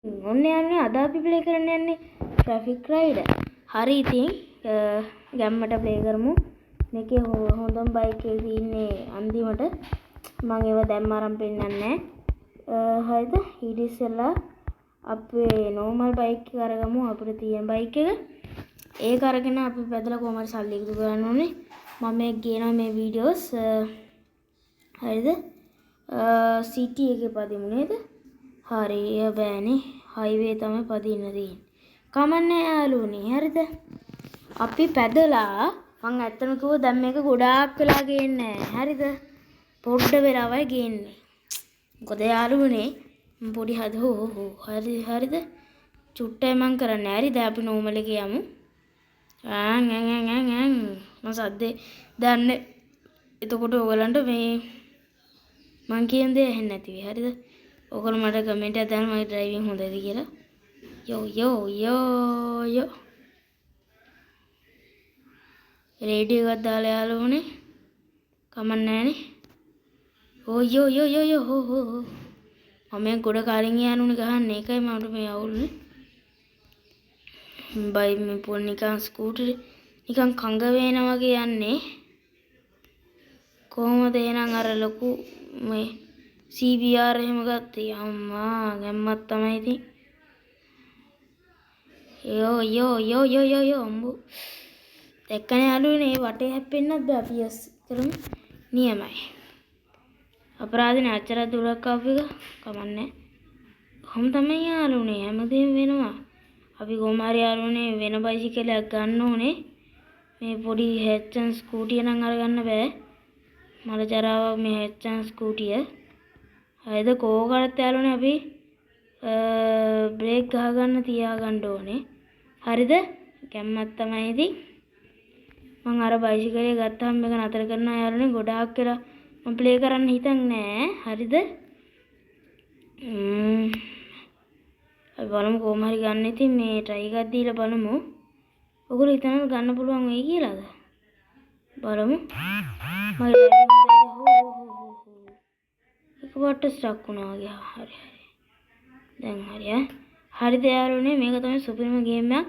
ඔන්න යන්නේ අද අපි ප්ලේ කරන්න යන්නේ ට්‍රැෆික් රයිඩ්. හරි ඉතින් ගැම්මට ප්ලේ කරමු. මේකේ හොඳම බයික් එක ඉන්නේ අන්තිමට. මම ඒව දැම්ම අරන් පෙන්නන්නේ නැහැ. හරිද? ඊට ඉස්සෙල්ලා අපේ නෝමල් බයික් එක අරගමු අපිට තියෙන බයික් එක. ඒක අරගෙන අපි පැදලා කොහොම හරි සල්ලි එකතු කරන්න ඕනේ. මම මේක ගේනවා මේ වීඩියෝස්. හරිද? සිටි එකේ පදිමු නේද? හරි බෑනේ හයිවේ තමයි පදින්න තියෙන්නේ. කමන්නේ යාළුවනේ හරිද? අපි පැදලා මං ඇත්තම කිව්වොත් දැන් මේක ගොඩාක් වෙලා ගේන්නේ නැහැ. හරිද? පොඩ්ඩ වෙලාවයි ගේන්නේ. මොකද යාළුවනේ පොඩි හරිද? චුට්ටයි මං කරන්නේ. හරිද? අපි නෝමල් එකේ යමු. මම සද්දේ දන්නේ. එතකොට ඔයගලන්ට මේ මං කියන දේ ඇහෙන්නේ නැති වෙයි. හරිද? ඔයගොල්ලෝ මට කමෙන්ට් එකක් දාන්න මගේ ඩ්‍රයිවිං හොඳද කියලා. යෝ රේඩියෝ එකක් දාලා යාළුවනේ. කමක් නැහනේ. යෝ මම ගොඩ කාරින් යනුනේ ගහන්නේ. ඒකයි මට මේ අවුල්නේ. බයි මේ පොල් නිකන් ස්කූටර් නිකන් කංග වේනා වගේ යන්නේ. කොහොමද එහෙනම් අර ලොකු මේ CBR එහෙම ගත්තේ අම්මා ගැම්මක් තමයි ඉතින්. යෝ අම්බු දැක්කනේ යාළුවනේ වටේ හැප්පෙන්නත් බෑ අපි යස් කරමු නියමයි. අපරාධනේ අච්චර දුරක් ආපු එක කමන්නේ. කොහොම තමයි යාළුවනේ හැමදේම වෙනවා. අපි කොහොම හරි යාළුවනේ වෙන බයිසිකලයක් ගන්න ඕනේ. මේ පොඩි හැච්චන් ස්කූටිය නම් අරගන්න බෑ. මල ජරාවක් මේ හැච්චන් ස්කූටිය. හරිද? කෝකටත් යාළුවනේ අපි බ්‍රේක් ගහගන්න තියාගන්න ඕනේ. හරිද? කැම්මක් තමයි ඉතින්. මං අර බයිසිකලේ ගත්තාම මේක නතර කරනවා යාළුවනේ ගොඩාක් වෙලා මම ප්ලේ කරන්න හිතන්නේ නෑ. හරිද? අපි බලමු කොහොම හරි ගන්න ඉතින් මේ try එකක් දීලා බලමු. ඔයගොල්ලෝ හිතනවද ගන්න පුළුවන් වෙයි කියලාද? බලමු. මගේ එකපාරට ස්ටක් වුණා වගේ. හරි. දැන් හරි හරිද යාළුවනේ මේක තමයි සුපිරිම ගේම් එකක්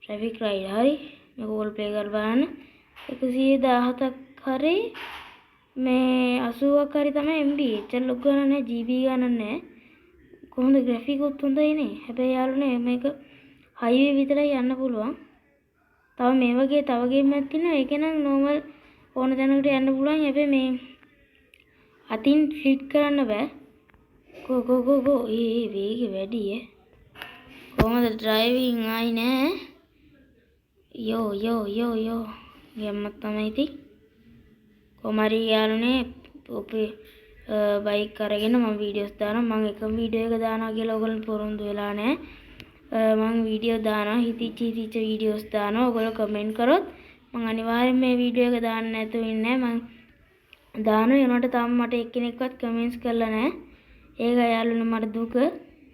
ට්‍රැෆික් රයිඩ්. හරි. මේක ඔයගොල්ලෝ ප්ලේ කරලා බලන්න. 117ක් හරි මේ 80ක් හරි තමයි MB. එච්චර ලොකු ගණන් නැහැ GB ගණන් නැහැ. කොහොමද ග්‍රැෆික් උත් හොඳයි නේ. හැබැයි යාළුවනේ මේක හයිවේ විතරයි යන්න පුළුවන්. තව මේ වගේ තව ගේම් එකක් තියෙනවා. ඒක නම් නෝමල් ඕන තැනකට යන්න පුළුවන්. හැබැයි මේ අතින් ෆ්ලික් කරන්න බෑ. ගෝ ඒ වේගෙ වැඩි ඈ. කොහමද ඩ්‍රයිවිං ආයි නෑ. යෝ යම්මත් තමයි ඉතින්. කොමාරි යාළුවනේ ඔපේ බයික් අරගෙන මම වීඩියෝස් දානවා. මම එක වීඩියෝ එක දානවා කියලා ඔයගොල්ලෝ පොරොන්දු වෙලා නැහැ. මම වීඩියෝ දානවා හිතිච්ච වීඩියෝස් දානවා. ඔයගොල්ලෝ කමෙන්ට් කරොත් මම අනිවාර්යෙන් මේ වීඩියෝ එක දාන්න නැතුව ඉන්නේ නැහැ. මම දානවා. ඒනට තාම මට එක්කෙනෙක්වත් කමෙන්ට්ස් කරලා නැහැ. ඒක යාළුවනේ මට දුක.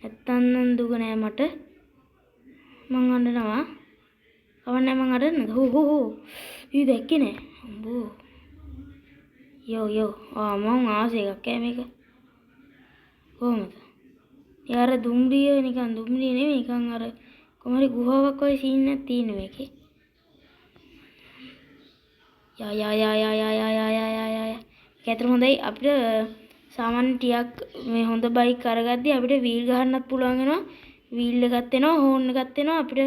නැත්තම් දුක නෑ මට. මං අඬනවා. කවන්නේ මං අඬන්නද? ඊ දැක්කේ නෑ. අම්බෝ. යෝ මං ආසේ එකක් මේක. කොහමද? යාර දුම්රිය නිකන් දුම්රිය නෙමෙයි නිකන් අර කොහමරි ගුහාවක් වගේ සීන් එකක් තියෙන මේකේ. යා. කැතර හොඳයි අපිට සාමාන්‍ය ටිකක් මේ හොඳ බයික් අරගද්දි අපිට වීල් ගහන්නත් පුළුවන් වෙනවා. වීල් එකක් එනවා, හෝන් එකක් එනවා අපිට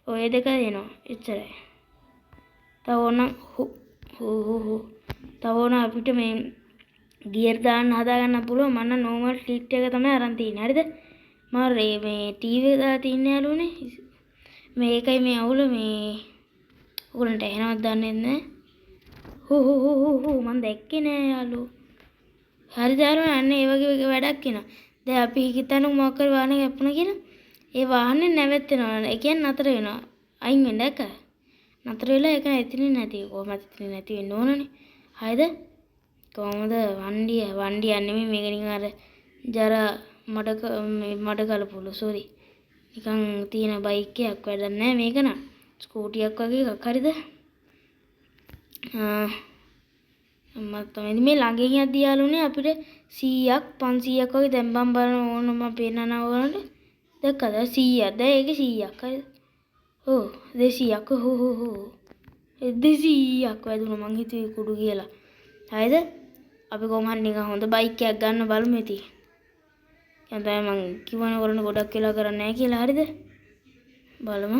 ඔය දෙක එනවා. එච්චරයි. තව ඕන අපිට මේ ගියර් දාන්න හදාගන්න පුළුවන්. මම නෝමල් ක්ලිට් එක තමයි අරන් තියෙන්නේ. හරිද? මම මේ ටීවී එක දාලා තියන්නේ යාළුවනේ. මේකයි මේ අවුල මේ ඔයගොල්ලන්ට එහෙනවත් දන්නේ නැහැ. මම දැක්කේ නෑ යාළුවෝ. හරි යාළුවනේ අන්න ඒ වගේ වැඩක් වෙනවා. දැන් අපි හිතන්නේ මොකක් හරි වාහනයක් යපුණා කියලා. ඒ වාහනේ නැවැත්වෙනවා. ඒ කියන්නේ නතර වෙනවා. අයින් වෙන්න එක. නතර වෙලා ඒක එතනින් නැති. කොහොමද එතනින් නැති වෙන්න ඕනනේ. හරිද? කොහොමද වණ්ඩිය නෙමෙයි මේක නිකන් අර ජර මඩ කලපුළු සෝරි. නිකන් තියෙන බයික් එකක් වැඩක් නැහැ මේක නා. ස්කූටියක් වගේ එකක් හරිද? මම තමයි මේ ළඟින් යද්දී යාළුවනේ අපිට 100ක් 500ක් වගේ දැන් බලන්න ඕන මම පේනනා ඕනට දැක්කද 100ක්. දැන් ඒකේ 100ක් හරිද? ඔව් 200ක්. හෝ හෝ හෝ 200ක් වැදුණා මං හිතුවේ කුඩු කියලා. හරිද? අපි කොහොම හරි නිකන් හොඳ බයික් එකක් ගන්න බලමු ඉතින්. දැන් තමයි මං කිව්වනේ ඔයගොල්ලෝ ගොඩක් වෙලා කරන්නේ නැහැ කියලා. හරිද? බලමු.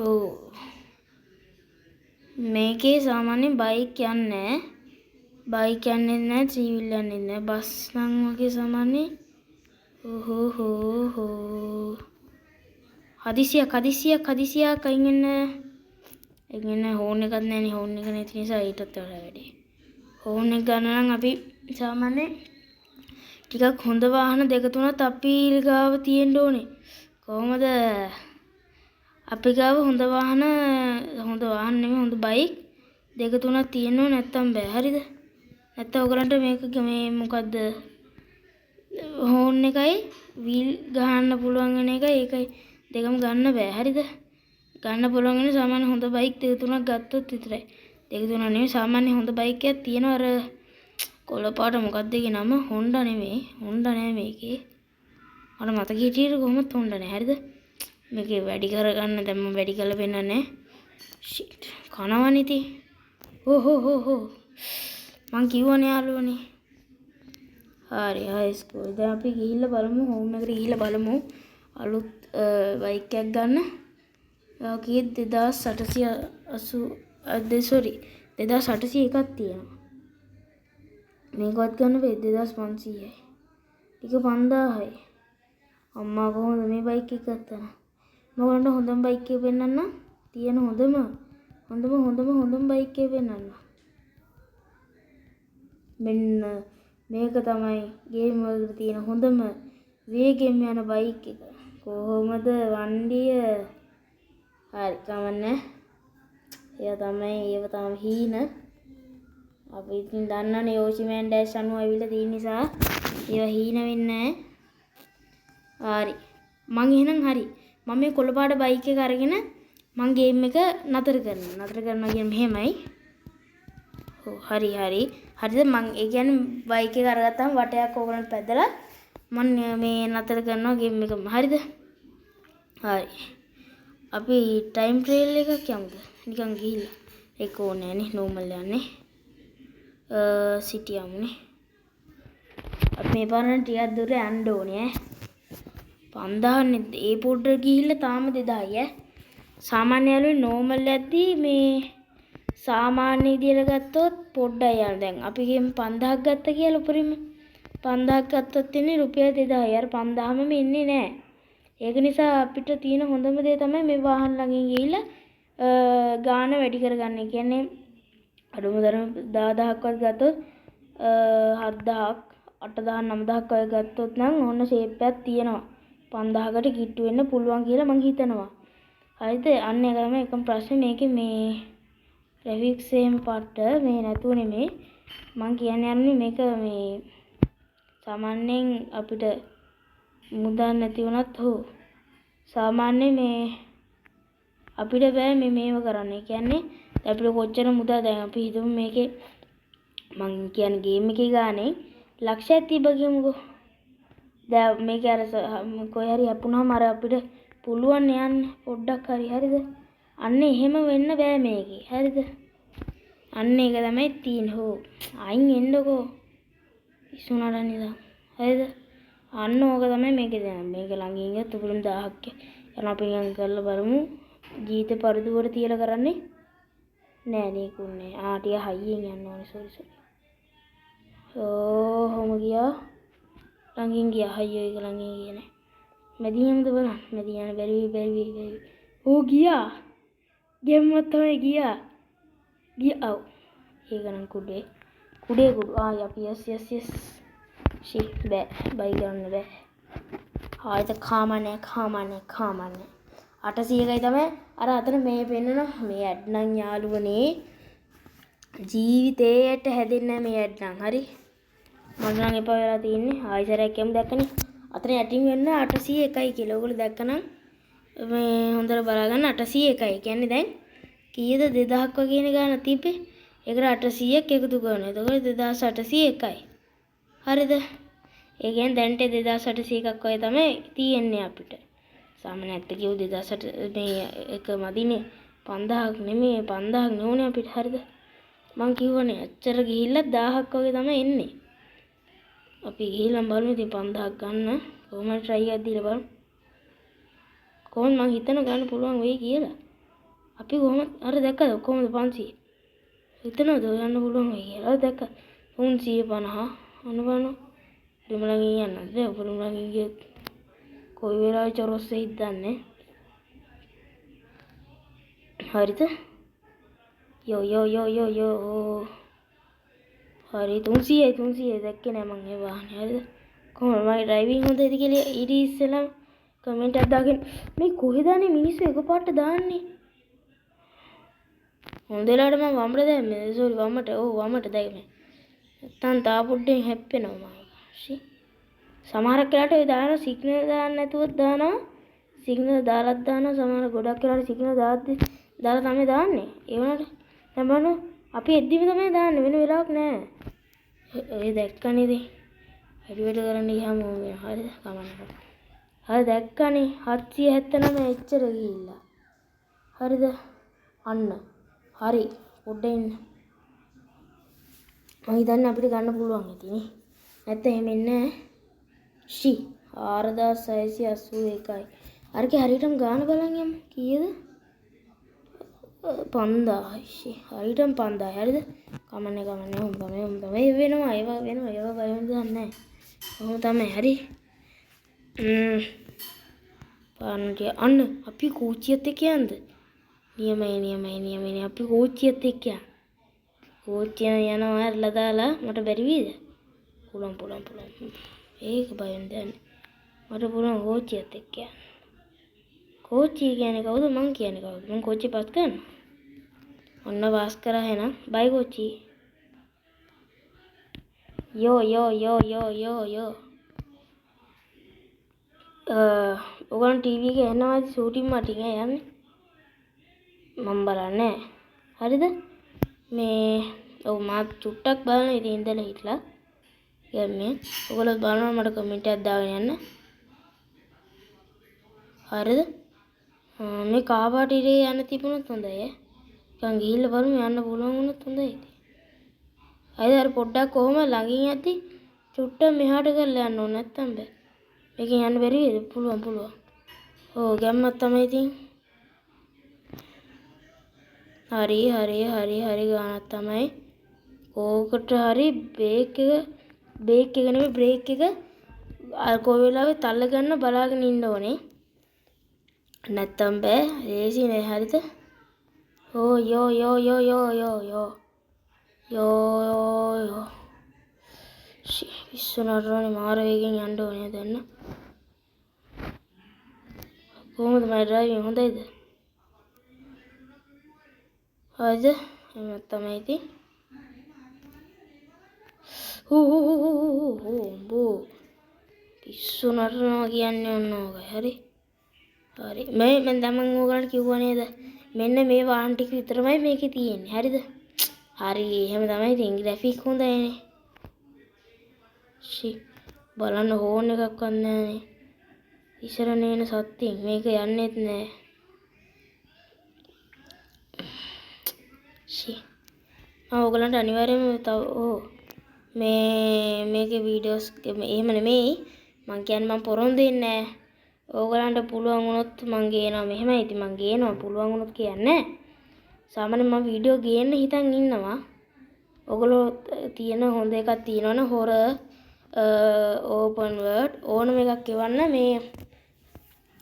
ඔව් මේකේ සාමාන්‍ය බයික් යන්නේ බයික් යන්නේ නැහැ, ත්‍රිවිල් යන්නේ නැහැ. බස් නම් වගේ සාමාන්‍ය. හෝ හදිසියක් අයින් එන්න හෝන් එකක් නැහැනේ. හෝන් එක නැති නිසා ඊටත් වඩා වැඩි. හෝන් එක ගන්න නම් අපි සාමාන්‍ය ටිකක් හොඳ වාහන දෙක තුනක් අපි ගාව තියෙන්න ඕනේ. කොහොමද අපි ගාව හොඳ වාහන නෙමෙයි හොඳ බයික් දෙක තුනක් තියෙන්න ඕනේ නැත්තම් බෑ. හරිද? නැත්තම් ඔයගලන්ට මේක මේ මොකද්ද හෝන් එකයි වීල් ගහන්න පුළුවන් වෙන එකයි ඒකයි දෙකම ගන්න බෑ. හරිද? ගන්න පුළුවන් වෙන සාමාන්‍ය හොඳ බයික් දෙක තුනක් ගත්තොත් විතරයි. දෙක තුනක් නෙමෙයි සාමාන්‍ය හොඳ බයික් එකක් තියෙනවා. අර කොළ පාට මොකක්ද ඒකේ නම? හොන්ඩා නෙමෙයි. හොන්ඩා නෑ මේකේ. මට මතක හිටියේ කොහොමද හොන්ඩා නෑ. හරිද? මේකේ වැඩි කරගන්න දැන් මම වැඩි කරලා පෙන්නන්නේ. ෂිට් කනවනේ ඉතින්. හෝ මං කිව්වනේ යාළුවනේ. හරි හයිස්කෝල්. දැන් අපි ගිහිල්ලා බලමු හෝම් එකට ගිහිල්ලා බලමු අලුත් බයික් එකක් ගන්න. ඔකේ 2801ක් තියෙනවා. මේකවත් ගන්න බෑ 2500යි. ටික 5000යි. අම්මා කොහොමද මේ බයික් එක ගත්තා? මම හොඳම බයික් එක පෙන්නන්න. තියෙන හොඳම බයික් එක පෙන්නන්න. මෙන්න මේක තමයි ගේම් වලට තියෙන හොඳම වේගෙන් යන බයික් එක. කොහොමද වණ්ඩිය? හරි කමන්නේ. ඒව තමයි හීන. අපි ඉතින් දන්නනේ යෝෂිමෑන් ඩෑෂ් 90 ඇවිල්ලා තියෙන නිසා ඒව හීන වෙන්නේ නැහැ. හරි. හරි. මම මේ කොළපාට බයික් එක අරගෙන මං ගේම් එක නතර කරනවා කියන්නේ මෙහෙමයි. ඔව් හරි. හරිද? මං ඒ කියන්නේ බයික් එක අරගත්තාම වටයක් ඕගලන්ට පැදලා මං මේ නතර කරනවා ගේම් එකම. හරිද? හරි. අපි ටයිම් ට්‍රේල් එකක් යමුද? නිකන් ගිහිල්ලා. ඒක ඕනේ නෑනේ නෝමල් යන්නේ. සිටි යමුනේ. අපි මේ පාරට ටිකක් දුර යන්න ඕනේ ඈ. 5000 නේ. ඒ පොඩ්ඩ ගිහිල්ලා තාම 2000යි ඈ. සාමාන්‍ය යාළුවෝ නෝමල් යද්දී මේ සාමාන්‍ය විදියට ගත්තොත් පොඩ්ඩයි යන. දැන් අපි ගෙම් 5000ක් ගත්ත කියලා උපරිම 5000ක් ගත්තොත් ඉන්නේ රුපියල් 2000යි. අර 5000ම ඉන්නේ නෑ. ඒක නිසා අපිට තියෙන හොඳම දේ තමයි මේ වාහන ළඟින් ගිහිල්ලා ගාන වැඩි කරගන්න. ඒ කියන්නේ අඩුම තරම 10000ක්වත් ගත්තොත් 7000ක් 8000 9000ක් වගේ ගත්තොත් නම් ඕන ෂේප් එකක් තියෙනවා. 5000කට කිට්ටු වෙන්න පුළුවන් කියලා මං හිතනවා. හරිද? අන්න ඒක තමයි එකම ප්‍රශ්නේ. මේකේ මේ ග්‍රැෆික්ස් එහෙම පාට මේ නැතුව නෙමෙයි. මං කියන්නේ යන්නේ මේක මේ සාමාන්‍යයෙන් අපිට මුදල් නැති වුණත් සාමාන්‍ය මේ අපිට බෑ මේව කරන්න. ඒ කියන්නේ අපිට කොච්චර මුදල් දැන් අපි හිතමු මේකේ මං කියන්නේ ගේම් එකේ ගානේ ලක්ෂයක් තිබ්බ කියමුකෝ. දැන් මේක අර කොහේ හරි අපුණාම අර අපිට පුළුවන් යන්න පොඩ්ඩක් හරිද? අන්න එහෙම වෙන්න බෑ මේකේ. හරිද? අන්න ඒක තමයි තියෙන්නේ. අයින් එන්නකෝ. ඉස්සුණාට නිකන්. හරිද? අන්න ඕක තමයි මේකේ දැන්. මේක ළඟින් ගියත් උපරිම 1000ක් යන අපි නිකන් කරලා බලමු. ජීවිත පරිදුවර තියලා කරන්නේ නෑ නේකුන්නේ. ටික හයියෙන් යන්න ඕනේ. සෝරි. හොම ගියා. ළඟින් ගියා. හයියෝ එක ළඟින් ගියේ නෑ. මැදින්යම්ද බලන්න. මැදින් යන බැරි. ගියා. ගෙම්මත් තමයි ගියා. ඔව්. ඒක නම් කුඩේ. අපි යස්. බෑ. බයි ගන්න බෑ. ආයෙත් කාමනේ. 800කයි තමයි අර අතන මේ පෙන්නන මේ ඇඩ් නම් යාළුවනේ ජීවිතේට හැදෙන්නේ මේ ඇඩ් නම්. හරි. මම නම් එපා වෙලා තින්නේ. ආයෙසරයක් යමු දැක්කනේ. අතන යටින් වෙන්න 801යි කියලා. ඔයගොල්ලෝ දැක්කනම් මේ හොඳට බලාගන්න 801යි. කියන්නේ දැන් කීයද 2000ක් වගේ නේ ගාන තිබ්බේ. ඒකට 800ක් එකතු කරනවා. එතකොට 2801යි. හරිද? ඒ කියන්නේ දැන්ට 2801ක් වගේ තමයි තියෙන්නේ අපිට. සාමාන්‍ය ඇත්ත කියු 2008 මේ එක මදිනේ 5000ක් නෙමෙයි 5000ක් නෙවුනේ අපිට. හරිද? මං කිව්වනේ අච්චර ගිහිල්ලා 1000ක් වගේ තමයි එන්නේ. අපි ගිහිල්ලා බලමු ඉතින් 5000ක් ගන්න. කොහොමද try එකක් දීලා බලමු. කොහොමද මං හිතන ගන්න පුළුවන් වෙයි කියලා. අපි කොහොමද අර දැක්කද කොහොමද 500 හිතනවද යන්න පුළුවන් වෙයි කියලා. අර දැක්ක 350 අනවන දෙමළගෙන් යන්නද උපරිමළගෙන් ගියත් කොයි වෙලාවෙ චොරොස්සේ හිටන්නේ. හරිද? යෝ හරි 300 දැක්කේ නෑ මං ඒ වාහනේ. හරිද? කොහොමද මගේ ඩ්‍රයිවිං හොඳයිද කියලා ඊට ඉස්සෙල්ලා කමෙන්ට් එකක් දාගෙන මේ කොහෙද අනේ මිනිස්සු එකපාරට දාන්නේ. හොඳලාට මම වමට දැම්මේ. සෝරි වමට. ඔව් වමට දැම්මේ. නැත්තම් තා පොඩ්ඩෙන් හැප්පෙනවා මම. සමහරක් වෙලාවට ඔය දාන සිග්නල් දාන්න නැතුවත් දානවා. සිග්නල් දාලත් දානවා. සමහර ගොඩක් වෙලාවට සිග්නල් දාලා තමයි දාන්නේ. ඒ වුණාට දැන් බලන්න අපි එද්දිම තමයි දාන්නේ. වෙන වෙලාවක් නෑ. ඔය දැක්කනේ ඉතින්. වැඩි වැඩ කරන්න ගියාම වෙනවා. හරිද? කමන්න. හරි දැක්කනේ 779 එච්චර ගිහිල්ලා. හරිද? අන්න. හරි. පොඩ්ඩක් ඉන්න. මම හිතන්නේ අපිට ගන්න පුළුවන් ඉතින්. නැත්නම් එහෙම ඉන්නේ නෑ. 4681යි. අරකේ හරියටම ගාන බලන් යමු. කීයද? 5000. හරියටම 5000. හරිද? කමන්නේ උඹ තමයි වෙනවා. ඒවා බය වෙන්න දෙයක් නැහැ. කොහොම තමයි. හරි. පාන්තිය අන්න අපි කෝච්චියත් එක්ක යන්ද? නියමයි අපි කෝච්චියත් එක්ක යන්න. කෝච්චිය යනවා ඇරලා දාලා මට බැරි වේද? පුළුවන්. ඒක බයෙන් දැන් මට පුළුවන් කෝච්චියත් එක්ක යන්න. කෝච්චිය කියන්නේ කවුද? මං කියන්නේ කවුද? මං කෝච්චිය පාස් කරනවා. ඔන්න පාස් කරා එහෙනම්. බයි කෝච්චි. යෝ. ඔයගොල්ලෝ ටීවී එකේ එනවාද ෂූටින් මටින් යන්නේ? මම බලන්නේ. හරිද? මේ ඔව් මා චුට්ටක් බලන ඉතින් ඉඳලා හිටලා. යන්නේ. ඔයගොල්ලෝ බලනවා මට කමෙන්ට් එකක් දාගෙන යන්න. හරිද? මේ කාපාට ඉරේ යන්න තිබුණොත් හොඳයි ඈ. නිකන් ගිහිල්ලා බලමු යන්න පුළුවන් වුණොත් හොඳයි ඉතින්. හරිද? අර පොඩ්ඩක් කොහොම ළඟින් යද්දි චුට්ටක් මෙහාට කරලා යන්න ඕන නැත්තම් බෑ. මේකෙන් යන්න බැරි වේද? පුළුවන්. ඔව් ගැම්මක් තමයි ඉතින්. හරි ගානක් තමයි. ඕකට හරි බ්‍රේක් එක නෙමෙයි බ්‍රේක් එක අර කොයි වෙලාවෙ තල්ල ගන්න බලාගෙන ඉන්න ඕනේ. නැත්තම් බෑ. රේසි නේ. හරිද? ඕ යෝ. විශ්වනාථරෝනේ මාර වේගෙන් යන්න ඕනේ දැන්. කොහොමද මගේ ඩ්‍රයිවිං හොඳයිද? හරිද? එහෙම තමයි ඉතින්. බෝ විශ්වනාථරෝ කියන්නේ ඔන්න ඕකයි. හරි. මම දැන් මම ඕගලන්ට කිව්වා නේද? මෙන්න මේ වාහන ටික විතරමයි මේකේ තියෙන්නේ. හරිද? හරි එහෙම තමයි ඉතින් ග්‍රැෆික් හොඳයිනේ. බලන්න හෝන් එකක්වත් නැහැනේ. ඉස්සර නේන සත්‍යයෙන් මේක යන්නේත් නැහැ. මම ඕගලන්ට අනිවාර්යයෙන්ම මේකේ වීඩියෝස් එහෙම නෙමෙයි. මං කියන්නේ මං පොරොන්දු වෙන්නේ නැහැ. ඕගලන්ට පුළුවන් වුණොත් මං ගේනවා. මෙහෙමයි ඉතින් මං ගේනවා පුළුවන් වුණොත් කියන්නේ. සාමාන්‍යයෙන් මම වීඩියෝ ගේන්න හිතන් ඉන්නවා. ඔයගොල්ලෝ තියෙන හොඳ එකක් තියෙනවනේ හොරර් ඕපන් වර්ල්ඩ් ඕනම එකක් එවන්න මේ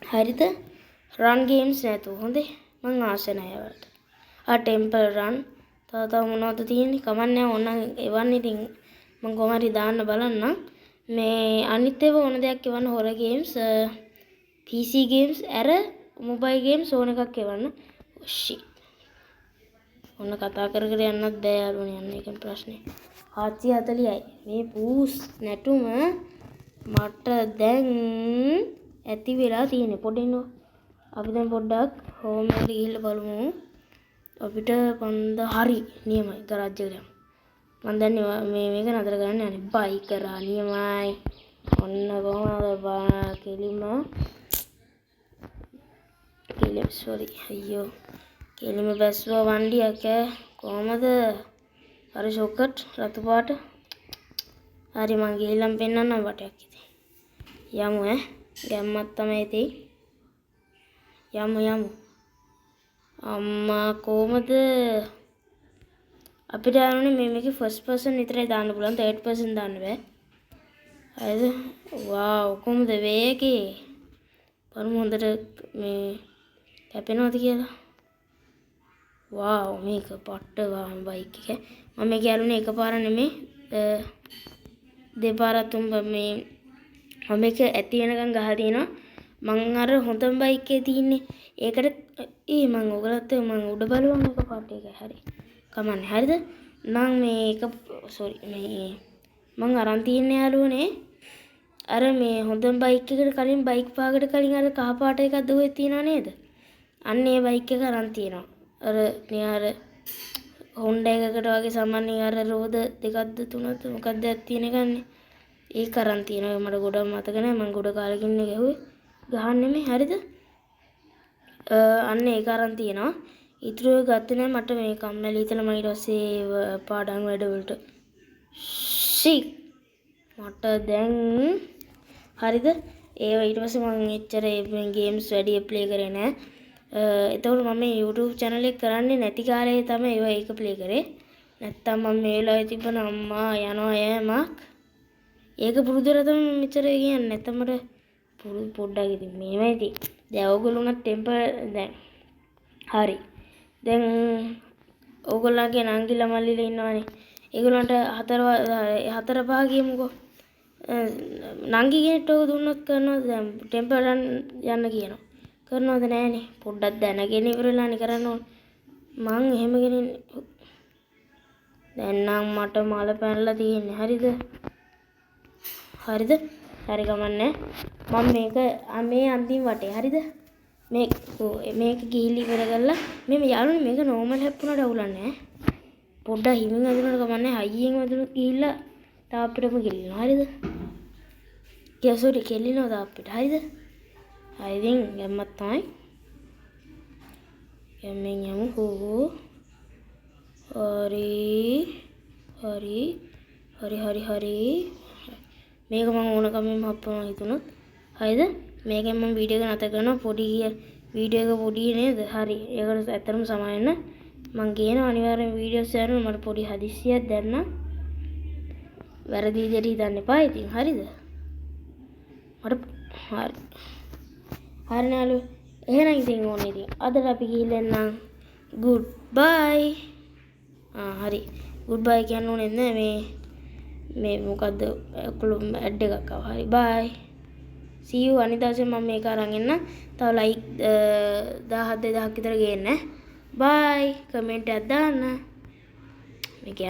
හරිද? රන් ගේම්ස් නැතුව හොඳේ. මං ආසයි නෑ ඒවට. ටෙම්පල් රන් තව මොනවද තියෙන්නේ? කමන්නේ ඕනනම් එවන්න ඉතින් මං කොහොම හරි දාන්න බලන්නම්. මේ අනිත් ඒවා ඕන දෙයක් එවන්න හොරර් ගේම්ස් PC ගේම්ස් ඇර මොබයිල් ගේම්ස් ඕන එකක් එවන්න. ඔන්න කතා කර යන්නත් බෑ යාළුවනේ. යන්න එකම ප්‍රශ්නේ. 740යි. මේ පූස් නැටුම මට දැන් ඇති වෙලා තියෙන්නේ. පොඩ්ඩක් අපි දැන් පොඩ්ඩක් හෝම් එකට ගිහිල්ලා බලමු. අපිට පන්ද හරි නියමයි ගරාජ් එකට යමු. මම දන්නේ මේක නතර කරන්න යන්නේ. බයි කරා නියමයි. ඔන්න කොහමද කෙලිම අයියෝ කෙලිම බැස්සුවා වண்டிයක් කොහමද? අර ෂොකට් රතු පාට. හරි මං ගිහිල්ලාම පෙන්නන්නම් වටයක් ඉතින්. යමු ගැම්මක් තමයි තියෙයි. යමු. අම්මා කොහමද? අපිට යන්නේ මේකේ ෆස්ට් පර්සන් විතරයි දාන්න පුළුවන්. තර්ඩ් පර්සන් දාන්න බෑ. හරිද? වාව් කොහමද වේගේ? බලමු හොඳට මේ කැපෙනවද කියලා. වාව් මේක පට්ට වාහන බයික් එක. මම මේක යන්නේ එකපාර නෙමෙයි දෙපාරක් තුන්පාර මේ මම මේක ඇති වෙනකන් ගහලා තිනවා. මං අර හොඳම බයික් එකේ තින්නේ. ඒකට මං ඔයගලත් මං උඩ බලුවම එක පාට එකයි හරි. කමන්නේ හරිද? මං මේක මේ මං අරන් තියන්නේ යාළුවනේ. අර මේ හොඳම බයික් එකට කලින් බයික් පාගකට කලින් අර කහ පාට එකක් දුවේ තියනා නේද? අන්න ඒ බයික් එක අරන් තියනවා. අර Honda එකකට වගේ සාමාන්‍යයෙන් අර රෝද දෙකක්ද තුනක්ද මොකක්ද තියෙන එකන්නේ. ඒක අරන් තියනවා. මට ගොඩක් මතක නැහැ. මං ගොඩ කාලෙකින් ගැහුවේ. ගහන්නේ මේ හරිද? අන්න ඒක අරන් තියනවා. ඉතුරු ගත්තේ නැහැ. මට මේ කම්මැලි හිතලා මම ඊට පස්සේ පාඩම් වැඩවලට මට දැන් හරිද? ඒව ඊට පස්සේ මම එච්චර ගේම්ස් වැඩි ප්ලේ කරේ නැහැ. එතකොට මම මේ YouTube channel එක කරන්නේ නැති කාලේ තමයි ඒක ප්ලේ කරේ. නැත්තම් මම මේ වෙලාවේ තිබ්බන අම්මා යනවා යෑමක්. ඒක පුරුදුර තමයි මෙච්චර කියන්නේ. නැත්තම් මට පොඩ්ඩක් ඉතින් මේවයි ඉතින්. දැන් ඕගොල්ලෝ උනත් ටෙම්පර් දැන් හරි. දැන් ඕගොල්ලන්ගේ නංගිලා මල්ලිලා ඉන්නවනේ. ඒගොල්ලන්ට හතර පහ ගියමුකෝ. නංගි කෙනෙක්ට ඕක දුන්නොත් කරනවද? දැන් ටෙම්පර් යන්න කියනවා. කරනවද නැහනේ. පොඩ්ඩක් දැනගෙන ඉවරලානේ කරන්න ඕන. මං එහෙම ගෙනින්නේ. දැන් නම් මට මල පැනලා තියෙන්නේ. හරිද? හරි ගමන්නේ. මම මේක මේ අන්තිම වටේ. හරිද? මේක ගිහිලි ඉවර කරලා මේ යාළුවනේ මේක නෝමල් හැප්පුණාට අවුලක් නැහැ. පොඩ්ඩක් හිමින් අදිනවට කමන්නේ. හයියෙන් වදුනොත් ගිහිල්ලා තාප්පෙටම ගිලිනවා. හරිද? කෙලිනවා තාප්පෙට. හරිද? ඉතින් ගැම්මක් තමයි. ගැම්මෙන් යමු. හරි. මේක මම ඕනකමින් හප්පනවා හිතුණොත්. හරිද? මේකෙන් මම වීඩියෝ එක නැතර කරනවා. වීඩියෝ එක පොඩි නේද? හරි. ඒකට ඇත්තටම සමාවෙන්න මම කියනවා අනිවාර්යෙන් වීඩියෝස් යනවා. මට පොඩි හදිස්සියක් දැන් නම් වැරදි විදිහට හිතන්න එපා. ඉතින් හරිද? හරි නාලු. එහෙනම් ඉතින් ඕනේ ඉතින්. අදට අපි ගිහින් එන්නම්. good bye. හරි. good bye කියන්න ඕනේ නැහැ මේ මොකද්ද ඇඩ් එකක් ආවා. හරි bye. see you අනිදාසේ මම මේක අරන් එන්න. තව like 1000 2000ක් විතර ගේන්න. bye. කමෙන්ට් එකක් දාන්න.